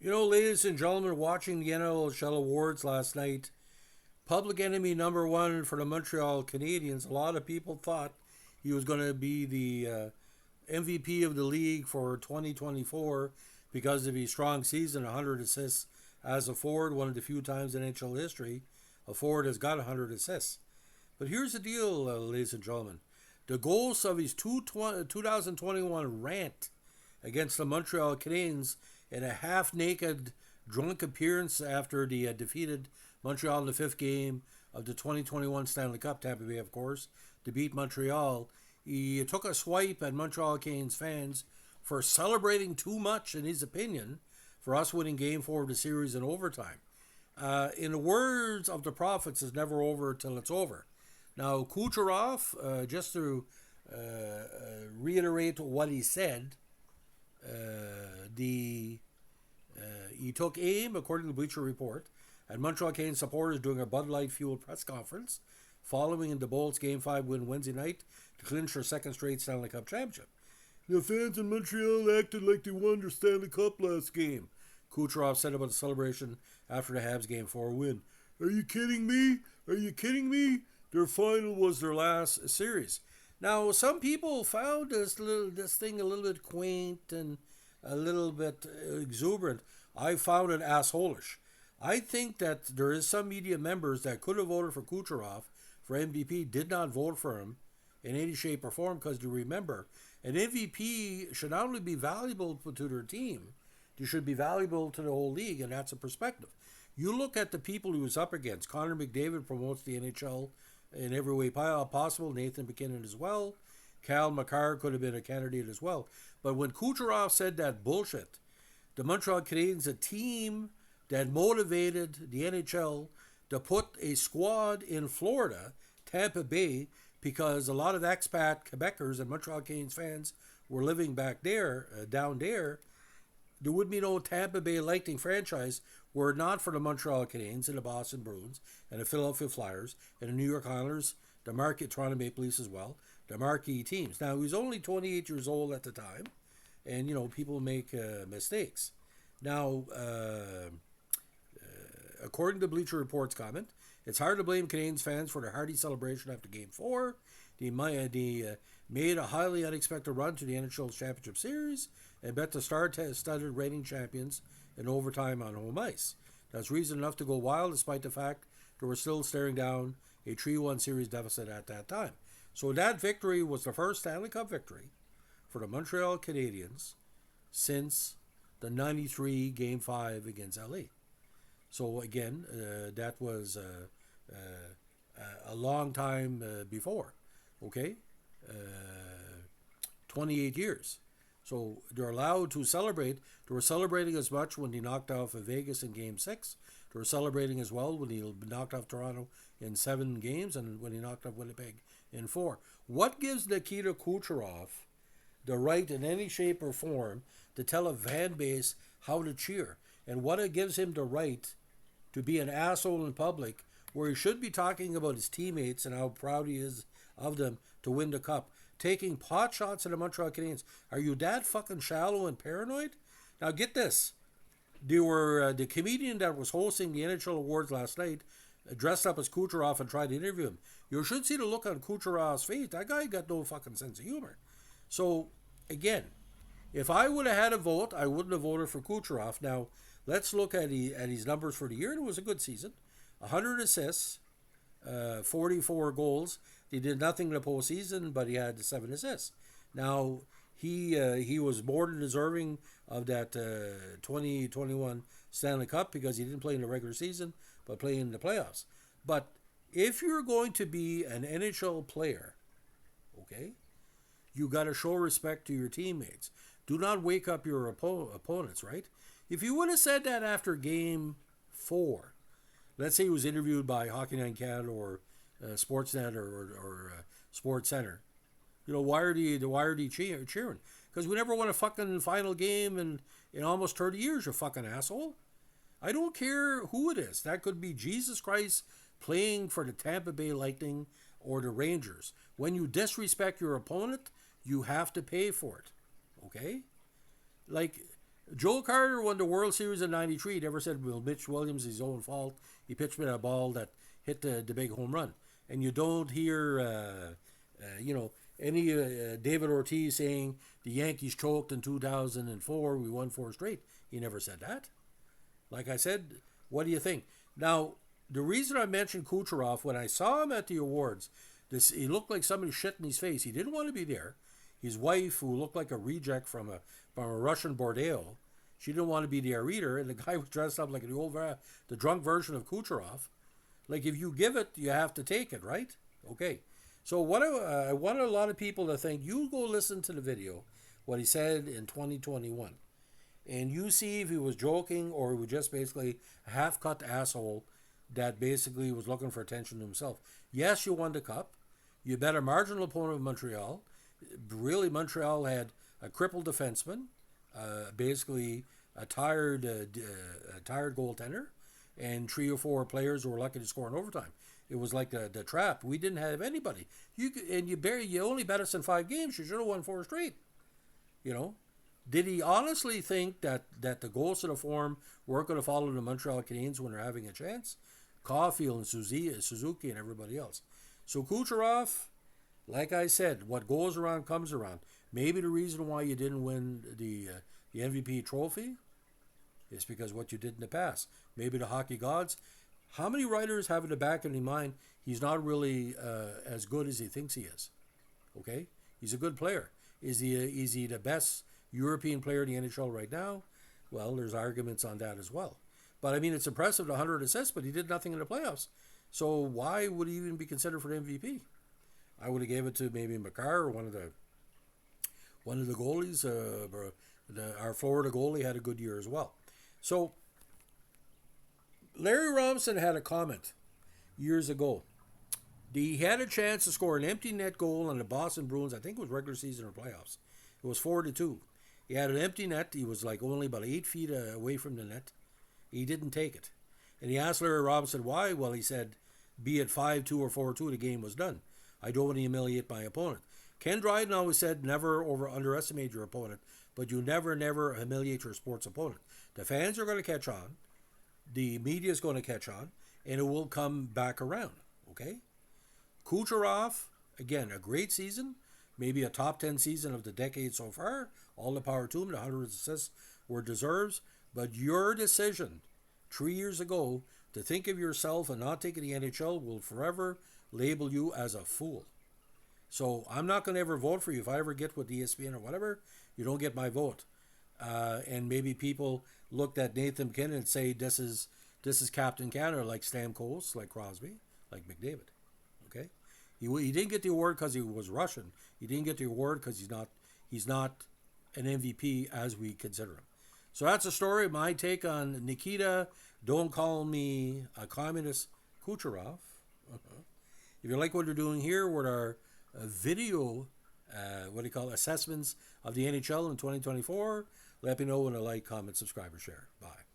You know, ladies and gentlemen, watching the NHL Awards last night, public enemy number one for the Montreal Canadiens, a lot of people thought he was going to be the MVP of the league for 2024 because of his strong season, 100 assists as a forward, one of the few times in NHL history a forward has got 100 assists. But here's the deal, ladies and gentlemen. The ghost of his 2021 rant against the Montreal Canadiens in a half-naked, drunk appearance after the defeated Montreal in the fifth game of the 2021 Stanley Cup, Tampa Bay, of course, to beat Montreal. He took a swipe at Montreal Canadiens fans for celebrating too much, in his opinion, for us winning Game 4 of the series in overtime. In the words of the prophets, it's never over till it's over. Now, Kucherov, just to reiterate what he said, he took aim, according to the Bleacher Report, at Montreal Canadiens supporters during a Bud Light fueled press conference following the Bolts Game 5 win Wednesday night to clinch their second straight Stanley Cup championship. The fans in Montreal acted like they won their Stanley Cup last game, Kucherov said about the celebration after the Habs Game 4 win. Are you kidding me? Are you kidding me? Their final was their last series. Now, some people found this thing a little bit quaint and a little bit exuberant. I found it assholish. I think that there is some media members that could have voted for Kucherov for MVP, did not vote for him in any shape or form, because you remember, an MVP should not only be valuable to their team, they should be valuable to the whole league, and that's a perspective. You look at the people he was up against. Connor McDavid promotes the NHL in every way possible. Nathan McKinnon as well. Cal McCarr could have been a candidate as well. But when Kucherov said that bullshit, the Montreal Canadiens, a team that motivated the NHL to put a squad in Florida, Tampa Bay, because a lot of expat Quebecers and Montreal Canadiens fans were living back there, down there, there would be no Tampa Bay Lightning franchise were it not for the Montreal Canadiens and the Boston Bruins and the Philadelphia Flyers and the New York Islanders, the Toronto Maple Leafs as well, the marquee teams. Now, he was only 28 years old at the time, and, people make mistakes. Now, according to Bleacher Report's comment, it's hard to blame Canadiens fans for their hearty celebration after Game 4. They made a highly unexpected run to the NHL's championship series and bet the star-studded reigning champions in overtime on home ice. That's reason enough to go wild, despite the fact they were still staring down a 3-1 series deficit at that time. So that victory was the first Stanley Cup victory for the Montreal Canadiens since the 93 Game 5 against LA. So again, that was a long time before, okay? 28 years. So they're allowed to celebrate. They were celebrating as much when they knocked off Vegas in Game 6. They were celebrating as well when they knocked off Toronto in 7 games and when he knocked off Winnipeg in 4. What gives Nikita Kucherov the right in any shape or form to tell a fan base how to cheer? And what gives him the right to be an asshole in public where he should be talking about his teammates and how proud he is of them to win the cup? Taking pot shots at the Montreal Canadiens. Are you that fucking shallow and paranoid? Now get this. They were the comedian that was hosting the NHL Awards last night dressed up as Kucherov and tried to interview him. You should see the look on Kucherov's face. That guy got no fucking sense of humor. So, again, if I would have had a vote, I wouldn't have voted for Kucherov. Now, let's look at his numbers for the year. It was a good season. 100 assists, 44 goals. He did nothing in the postseason, but he had 7 assists. Now, he was more than deserving of that 2021 Stanley Cup because he didn't play in the regular season, but played in the playoffs. But if you're going to be an NHL player, okay, you got to show respect to your teammates. Do not wake up your opponents, right? If you would have said that after Game 4, let's say he was interviewed by Hockey Night in Canada or Sportsnet or Sports Center, why are they cheering? Because we never won a fucking final game in almost 30 years, you fucking asshole. I don't care who it is. That could be Jesus Christ playing for the Tampa Bay Lightning or the Rangers. When you disrespect your opponent, you have to pay for it. Okay? Like, Joe Carter won the World Series in '93. He never said, well, Mitch Williams, his own fault. He pitched me a ball that hit the big home run. And you don't hear, any David Ortiz saying the Yankees choked in 2004. We won 4 straight. He never said that. Like I said, what do you think? Now, the reason I mentioned Kucherov, when I saw him at the awards, he looked like somebody shit in his face. He didn't want to be there. His wife, who looked like a reject from a Russian Bordeaux, she didn't want to be there either. And the guy was dressed up like the drunk version of Kucherov. Like, if you give it, you have to take it, right? Okay. So what I want a lot of people to think, you go listen to the video, what he said in 2021, and you see if he was joking or he was just basically a half-cut asshole that basically was looking for attention to himself. Yes, you won the cup. You bet a marginal opponent of Montreal. Really, Montreal had a crippled defenseman, basically a tired goaltender, and 3 or 4 players who were lucky to score in overtime. It was like the trap. We didn't have anybody. You only bet us in 5 games. You should have won 4 straight. You know, did he honestly think that the ghosts of the form weren't going to follow the Montreal Canadiens when they're having a chance? Caulfield and Suzuki and everybody else. So Kucherov, like I said, what goes around comes around. Maybe the reason why you didn't win the MVP trophy is because what you did in the past. Maybe the hockey gods. How many writers have in the back of their mind he's not really as good as he thinks he is? Okay, he's a good player. Is he the best European player in the NHL right now? Well, there's arguments on that as well. But I mean, it's impressive, the 100 assists, but he did nothing in the playoffs. So why would he even be considered for the MVP? I would have gave it to maybe Makar or one of the goalies. Our Florida goalie had a good year as well. So Larry Robinson had a comment years ago. He had a chance to score an empty net goal on the Boston Bruins. I think it was regular season or playoffs. It was 4-2. He had an empty net. He was like only about 8 feet away from the net. He didn't take it. And he asked Larry Robinson why. Well, he said, be it 5-2 or 4-2, the game was done. I don't want to humiliate my opponent. Ken Dryden always said, never underestimate your opponent, but you never humiliate your sports opponent. The fans are going to catch on. The media is going to catch on, and it will come back around. Okay? Kucherov, again, a great season. Maybe a top 10 season of the decade so far. All the power to him. The 100 assists were deserves. But your decision 3 years ago to think of yourself and not take the NHL will forever label you as a fool. So I'm not going to ever vote for you. If I ever get with ESPN or whatever, you don't get my vote. And maybe people looked at Nathan McKinnon and say this is Captain Canada, like Stamkos, like Crosby, like McDavid. Okay, he didn't get the award because he was Russian. He didn't get the award because he's not an MVP as we consider him. So that's a story. My take on Nikita. Don't call me a communist, Kucherov. If you like what we're doing here with our video, assessments of the NHL in 2024, let me know when a like, comment, subscribe, or share. Bye.